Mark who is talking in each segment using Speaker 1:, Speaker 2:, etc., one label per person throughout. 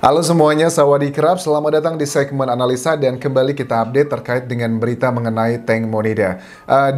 Speaker 1: Halo semuanya, sawadee-krap, selamat datang di segmen analisa dan kembali kita update terkait dengan berita mengenai Teng Monida.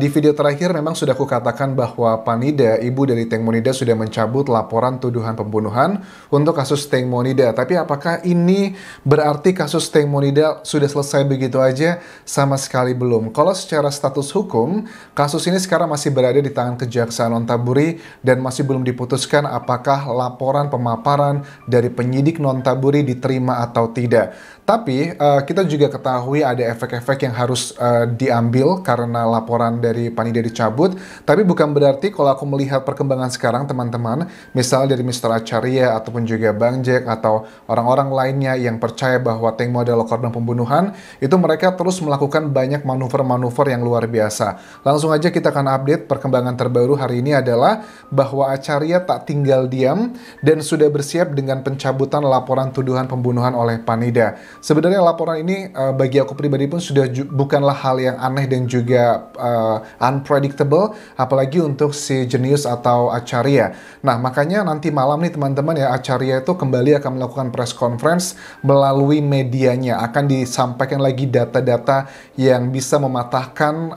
Speaker 1: Di video terakhir memang sudah kukatakan bahwa Panida, ibu dari Teng Monida, sudah mencabut laporan tuduhan pembunuhan untuk kasus Teng Monida. Tapi apakah ini berarti kasus Teng Monida sudah selesai begitu aja? Sama sekali belum. Kalau secara status hukum, kasus ini sekarang masih berada di tangan Kejaksaan Nontaburi dan masih belum diputuskan apakah laporan pemaparan dari penyidik Nontaburi diterima atau tidak. Tapi kita juga ketahui ada efek-efek yang harus diambil karena laporan dari Panida dicabut. Tapi bukan berarti kalau aku melihat perkembangan sekarang teman-teman, misalnya dari Mr. Acharya ataupun juga Bang Jack atau orang-orang lainnya yang percaya bahwa Teng Mo adalah korban pembunuhan, itu mereka terus melakukan banyak manuver-manuver yang luar biasa. Langsung aja kita akan update perkembangan terbaru hari ini adalah bahwa Acharya tak tinggal diam dan sudah bersiap dengan pencabutan laporan tuduhan pembunuhan oleh Panida. Sebenarnya laporan ini bagi aku pribadi pun sudah bukanlah hal yang aneh dan juga unpredictable, apalagi untuk si jenius atau Acharya. Nah, makanya nanti malam nih teman-teman ya, Acharya itu kembali akan melakukan press conference melalui medianya. Akan disampaikan lagi data-data yang bisa mematahkan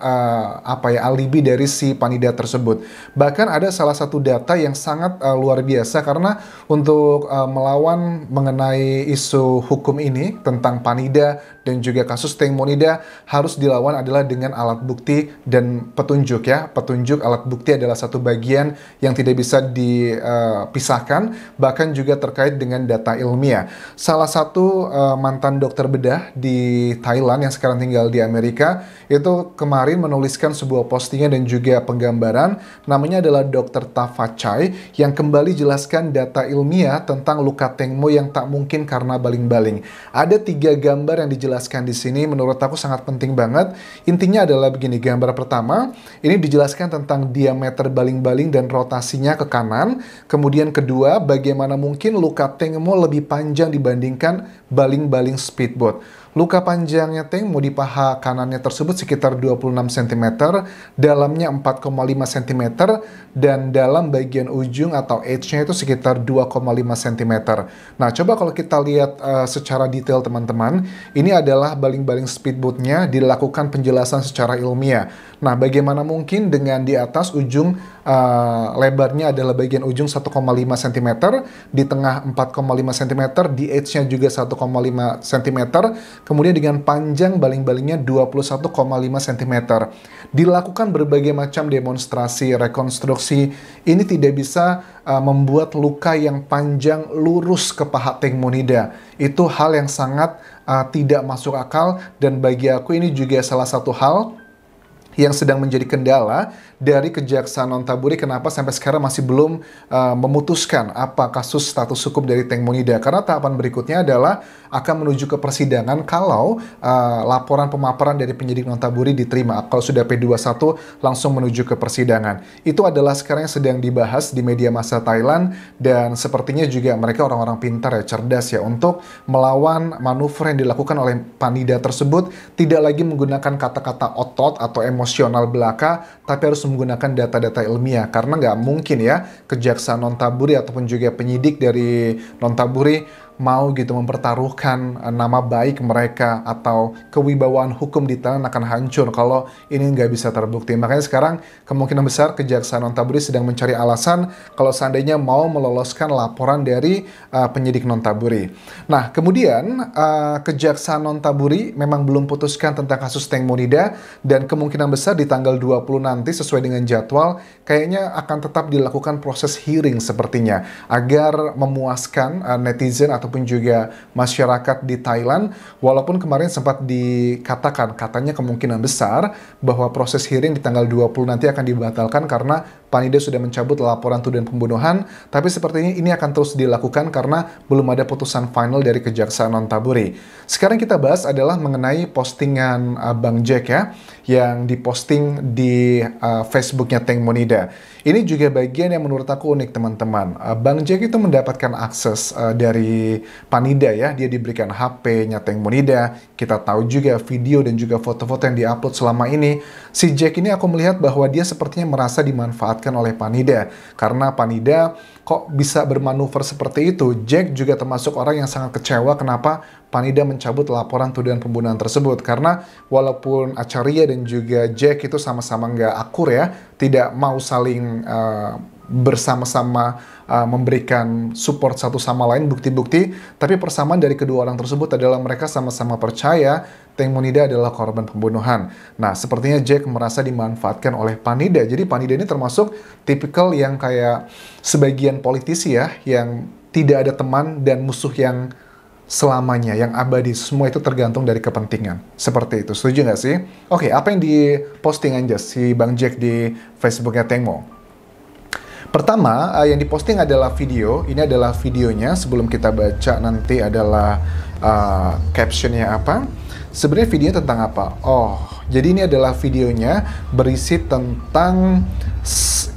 Speaker 1: alibi dari si Panida tersebut. Bahkan ada salah satu data yang sangat luar biasa karena untuk melawan mengenai isu hukum ini tentang Panida dan juga kasus Teng Monida harus dilawan adalah dengan alat bukti dan petunjuk ya. Petunjuk alat bukti adalah satu bagian yang tidak bisa dipisahkan, bahkan juga terkait dengan data ilmiah. Salah satu mantan dokter bedah di Thailand yang sekarang tinggal di Amerika itu kemarin menuliskan sebuah postingan dan juga penggambaran, namanya adalah Dr. Tafachai yang kembali jelaskan data ilmiah tentang luka Teng Mo yang tak mungkin karena baling-baling. Ada 3 gambar yang dijelaskan di sini, menurut aku sangat penting banget. Intinya adalah begini, gambar pertama, ini dijelaskan tentang diameter baling-baling dan rotasinya ke kanan. Kemudian kedua, bagaimana mungkin luka Teng Mo lebih panjang dibandingkan baling-baling speedboat. Luka panjangnya Teng Mo di paha kanannya tersebut sekitar 26 cm, dalamnya 4,5 cm, dan dalam bagian ujung atau edge-nya itu sekitar 2,5 cm. Nah, coba kalau kita lihat secara detail teman-teman, ini adalah baling-baling speedboat-nya dilakukan penjelasan secara ilmiah. Nah, bagaimana mungkin dengan di atas ujung lebarnya adalah bagian ujung 1,5 cm, di tengah 4,5 cm, di edge-nya juga 1,5 cm, kemudian dengan panjang baling-balingnya 21,5 cm. Dilakukan berbagai macam demonstrasi, rekonstruksi, ini tidak bisa membuat luka yang panjang lurus ke paha Teng Monida. Itu hal yang sangat tidak masuk akal, dan bagi aku ini juga salah satu hal yang sedang menjadi kendala dari Kejaksaan Nontaburi kenapa sampai sekarang masih belum memutuskan apa kasus status hukum dari Teng Monida. Karena tahapan berikutnya adalah akan menuju ke persidangan kalau laporan pemaparan dari penyidik Nontaburi diterima. Kalau sudah P21 langsung menuju ke persidangan. Itu adalah sekarang yang sedang dibahas di media massa Thailand, dan sepertinya juga mereka orang-orang pintar ya, cerdas ya, untuk melawan manuver yang dilakukan oleh Panida tersebut, tidak lagi menggunakan kata-kata otot atau emosional belaka, tapi harus menggunakan data-data ilmiah. Karena nggak mungkin ya Kejaksaan Nontaburi ataupun juga penyidik dari Nontaburi mau gitu mempertaruhkan nama baik mereka atau kewibawaan hukum di Thailand akan hancur kalau ini nggak bisa terbukti. Makanya sekarang kemungkinan besar Kejaksaan Nontaburi sedang mencari alasan kalau seandainya mau meloloskan laporan dari penyidik Nontaburi. Nah, kemudian Kejaksaan Nontaburi memang belum putuskan tentang kasus Teng Monida, dan kemungkinan besar di tanggal 20 nanti sesuai dengan jadwal kayaknya akan tetap dilakukan proses hearing sepertinya agar memuaskan netizen ataupun juga masyarakat di Thailand. Walaupun kemarin sempat dikatakan katanya kemungkinan besar bahwa proses hearing di tanggal 20 nanti akan dibatalkan karena Panida sudah mencabut laporan tuduhan pembunuhan, tapi sepertinya ini akan terus dilakukan karena belum ada putusan final dari Kejaksaan Nontaburi. Sekarang kita bahas adalah mengenai postingan Bang Jack ya, yang diposting di Facebooknya Teng Monida. Ini juga bagian yang menurut aku unik teman-teman. Bang Jack itu mendapatkan akses dari Panida ya, dia diberikan HP-nya Tank Monida. Kita tahu juga video dan juga foto-foto yang diupload selama ini. Si Jack ini aku melihat bahwa dia sepertinya merasa dimanfaatkan oleh Panida. Karena Panida kok bisa bermanuver seperti itu. Jack juga termasuk orang yang sangat kecewa kenapa Panida mencabut laporan tuduhan pembunuhan tersebut. Karena walaupun Acharia dan juga Jack itu sama-sama nggak akur ya, tidak mau saling bersama-sama memberikan support satu sama lain, bukti-bukti, tapi persamaan dari kedua orang tersebut adalah mereka sama-sama percaya Tank Monida adalah korban pembunuhan. Nah, sepertinya Jack merasa dimanfaatkan oleh Panida. Jadi Panida ini termasuk tipikal yang kayak sebagian politisi ya, yang tidak ada teman dan musuh yang selamanya, yang abadi. Semua itu tergantung dari kepentingan. Seperti itu. Setuju nggak sih? Oke, apa yang diposting aja si Bang Jack di Facebooknya Tengmo? Pertama, yang diposting adalah video. Ini adalah videonya. Sebelum kita baca nanti adalah captionnya apa. Sebenarnya videonya tentang apa? Oh, jadi ini adalah videonya berisi tentang,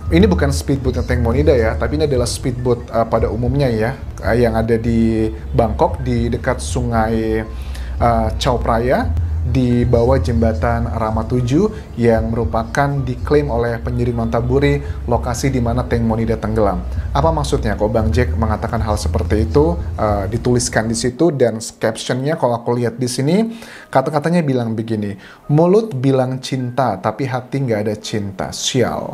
Speaker 1: ini bukan speedboatnya Tank Monida ya, tapi ini adalah speedboat pada umumnya ya, yang ada di Bangkok di dekat sungai Chao Phraya, di bawah jembatan Rama 7 yang merupakan diklaim oleh penyidik Nonthaburi lokasi di mana Tank Monida tenggelam. Apa maksudnya kok Bang Jack mengatakan hal seperti itu? Dituliskan di situ dan captionnya kalau aku lihat di sini kata-katanya bilang begini, mulut bilang cinta tapi hati nggak ada cinta, sial.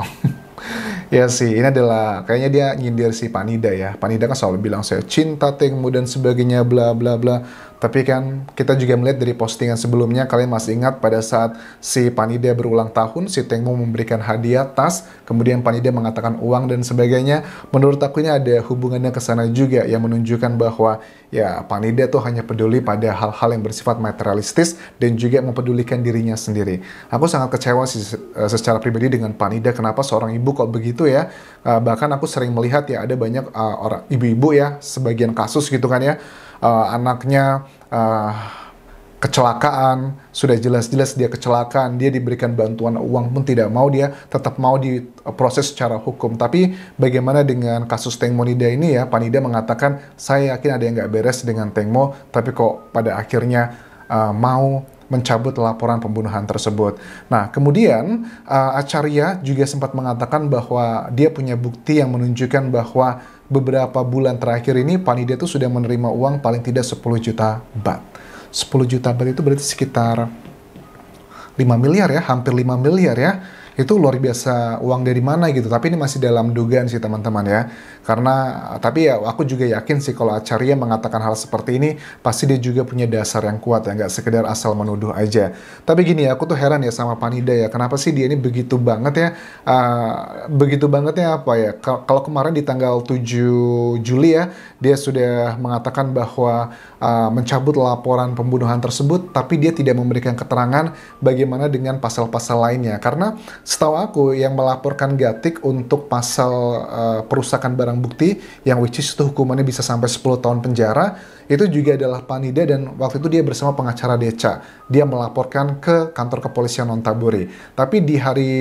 Speaker 1: Ya sih, ini adalah kayaknya dia nyindir si Panida ya. Panida kan selalu bilang saya cinta Tengmu dan sebagainya bla bla bla. Tapi kan kita juga melihat dari postingan sebelumnya, kalian masih ingat pada saat si Panida berulang tahun, si Tengmu memberikan hadiah tas, kemudian Panida mengatakan uang dan sebagainya. Menurut aku ini ada hubungannya ke sana juga yang menunjukkan bahwa ya Panida tuh hanya peduli pada hal-hal yang bersifat materialistis dan juga mempedulikan dirinya sendiri. Aku sangat kecewa sih secara pribadi dengan Panida, kenapa seorang ibu kok begitu ya. Bahkan aku sering melihat ya ada banyak orang ibu-ibu ya, sebagian kasus gitu kan ya, anaknya kecelakaan, sudah jelas-jelas dia kecelakaan, dia diberikan bantuan uang pun tidak mau, dia tetap mau diproses secara hukum. Tapi bagaimana dengan kasus Tank Monida ini ya, Panida mengatakan saya yakin ada yang nggak beres dengan Tengmo, tapi kok pada akhirnya mau mencabut laporan pembunuhan tersebut. Nah, kemudian Acharia juga sempat mengatakan bahwa dia punya bukti yang menunjukkan bahwa beberapa bulan terakhir ini Panida itu sudah menerima uang paling tidak 10 juta baht. 10 juta baht itu berarti sekitar 5 miliar ya, hampir 5 miliar ya. Itu luar biasa uang dari mana gitu. Tapi ini masih dalam dugaan sih teman-teman ya. Karena, tapi ya aku juga yakin sih kalau Acharia mengatakan hal seperti ini, pasti dia juga punya dasar yang kuat ya, nggak sekedar asal menuduh aja. Tapi gini ya, aku tuh heran ya sama Panida ya, kenapa sih dia ini begitu banget ya, begitu bangetnya apa ya, kalau kemarin di tanggal 7 Juli ya, dia sudah mengatakan bahwa mencabut laporan pembunuhan tersebut, tapi dia tidak memberikan keterangan bagaimana dengan pasal-pasal lainnya. Karena setahu aku yang melaporkan Gatik untuk pasal perusakan barang bukti yang which is itu hukumannya bisa sampai 10 tahun penjara, itu juga adalah Panida dan waktu itu dia bersama pengacara Deca. Dia melaporkan ke kantor kepolisian Nonthaburi. Tapi di hari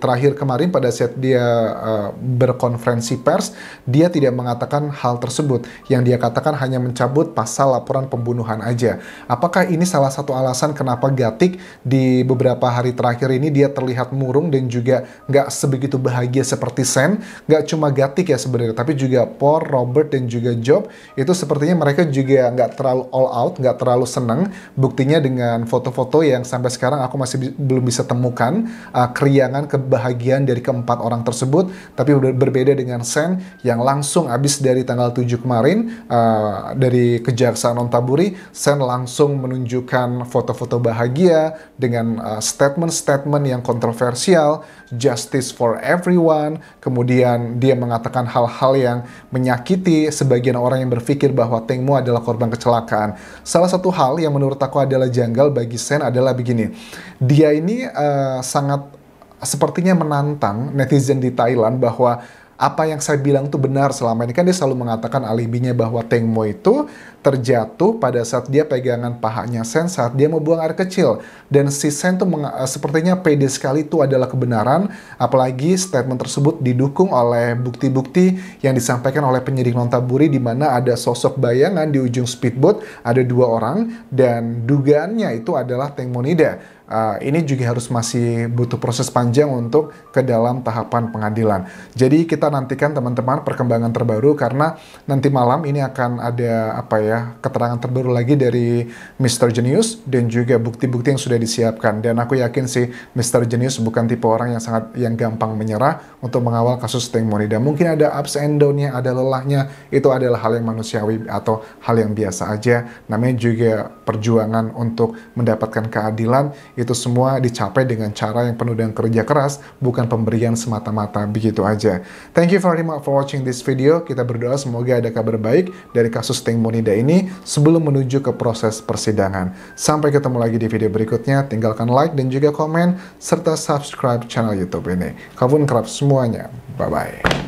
Speaker 1: terakhir kemarin pada saat dia berkonferensi pers, dia tidak mengatakan hal tersebut. Yang dia katakan hanya mencabut pasal laporan pembunuhan aja. Apakah ini salah satu alasan kenapa Gatik di beberapa hari terakhir ini dia terlihat murung dan juga nggak sebegitu bahagia seperti Sen? Nggak cuma Gatik ya sebenarnya, tapi juga Por, Robert, dan juga Job. Itu sepertinya mereka juga nggak terlalu all out, nggak terlalu seneng. Buktinya dengan foto-foto yang sampai sekarang aku masih belum bisa temukan keriangan, kebahagiaan dari keempat orang tersebut. Tapi berbeda dengan Sen yang langsung habis dari tanggal 7 kemarin dari Kejaksaan Nonthaburi, Sen langsung menunjukkan foto-foto bahagia dengan statement-statement yang kontroversial, justice for everyone. Kemudian dia mengatakan hal-hal yang menyakiti sebagian orang yang berpikir bahwa Tengmo adalah korban kecelakaan. Salah satu hal yang menurut aku adalah janggal bagi Sen adalah begini. Dia ini sangat sepertinya menantang netizen di Thailand bahwa apa yang saya bilang itu benar selama ini. Kan dia selalu mengatakan alibinya bahwa Teng Mo itu terjatuh pada saat dia pegangan pahanya Sen saat dia mau buang air kecil. Dan si Sen tuh sepertinya pede sekali itu adalah kebenaran, apalagi statement tersebut didukung oleh bukti-bukti yang disampaikan oleh penyidik Nontaburi, di mana ada sosok bayangan di ujung speedboat, ada 2 orang, dan dugaannya itu adalah Teng Monida. Ini juga harus masih butuh proses panjang untuk ke dalam tahapan pengadilan. Jadi kita nantikan teman-teman perkembangan terbaru, karena nanti malam ini akan ada keterangan terbaru lagi dari Mr. Genius dan juga bukti-bukti yang sudah disiapkan. Dan aku yakin sih Mr. Genius bukan tipe orang yang gampang menyerah untuk mengawal kasus Teng Monida. Mungkin ada ups and down-nya, ada lelahnya, itu adalah hal yang manusiawi atau hal yang biasa aja. Namanya juga perjuangan untuk mendapatkan keadilan, itu semua dicapai dengan cara yang penuh dengan kerja keras, bukan pemberian semata-mata begitu aja. Thank you very much for watching this video. Kita berdoa semoga ada kabar baik dari kasus Teng Monida ini sebelum menuju ke proses persidangan. Sampai ketemu lagi di video berikutnya. Tinggalkan like dan juga komen, serta subscribe channel YouTube ini. Kavun kerap semuanya. Bye-bye.